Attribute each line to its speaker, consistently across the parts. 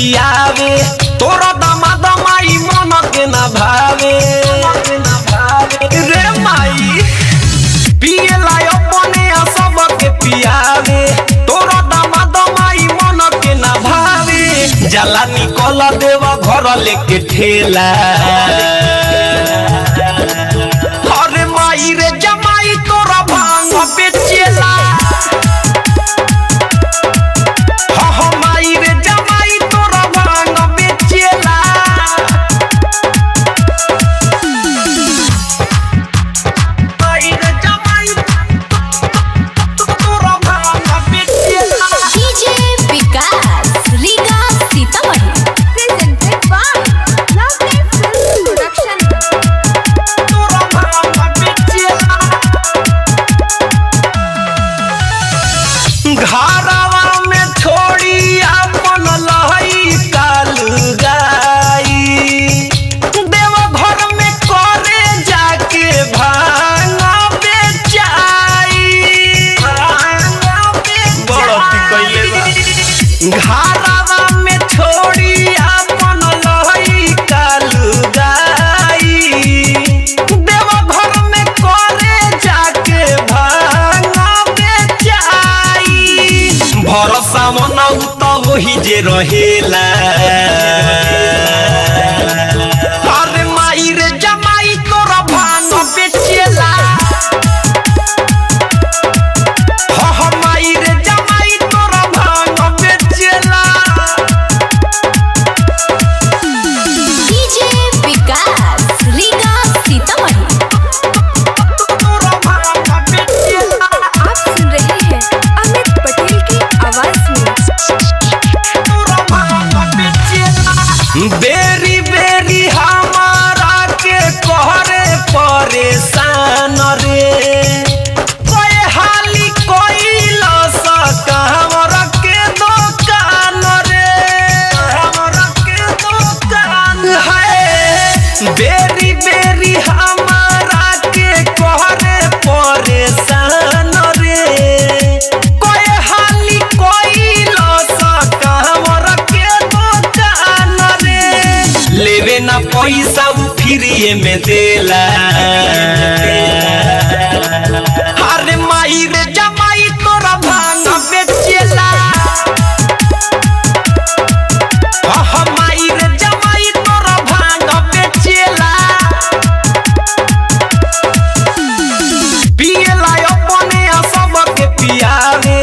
Speaker 1: पियावे तोरा दामाद माई मन के ना भावे रे माई पियला अपने सब के पियावे तोरा दामाद माई मन के ना भावे जाला निकल देवा घर लेके ठेला अरे माई रे जमाई तोरा भांग बेचेला घरवा में छोड़ी अपन लहई काल गाई देव घर में करे जाके भांग बेचाई घरवा में छोड़ी अपन लहई काल गाई देव घर में करे जाके भांग भरोसा मनाऊ तो वही जे रहेला अरे माई रे जमाई तोरा भांग बेचेला हो माई रे जमाई तोरा भांग बेचेला
Speaker 2: डीजे विकास रीगा सीतामढ़ी
Speaker 1: तोरा भांग बेचेला
Speaker 2: आप सुन रहे हैं अमित पटेल की आवाज में
Speaker 1: बेरी बेरी हमारा के कहरे परेशान रे कोई हाली कोई लसा हमरा के दुकान रे हमरा के दुकान है बेरी बेरी हमारा के कहरे परेशान रे कोई हाली कोई लसा हमरा के दुकान रे लेवे ना पैसा फ्रीए में देला अरे माई रे जमाई तोरा भांग बेचेला माई रे जमाई तोरा भांग बेचेला पियला अपने सब के पियावे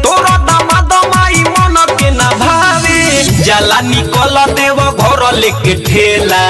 Speaker 1: तोरा दामाद माई मन के ना भावे जाला निकल देव घर लेके ठेला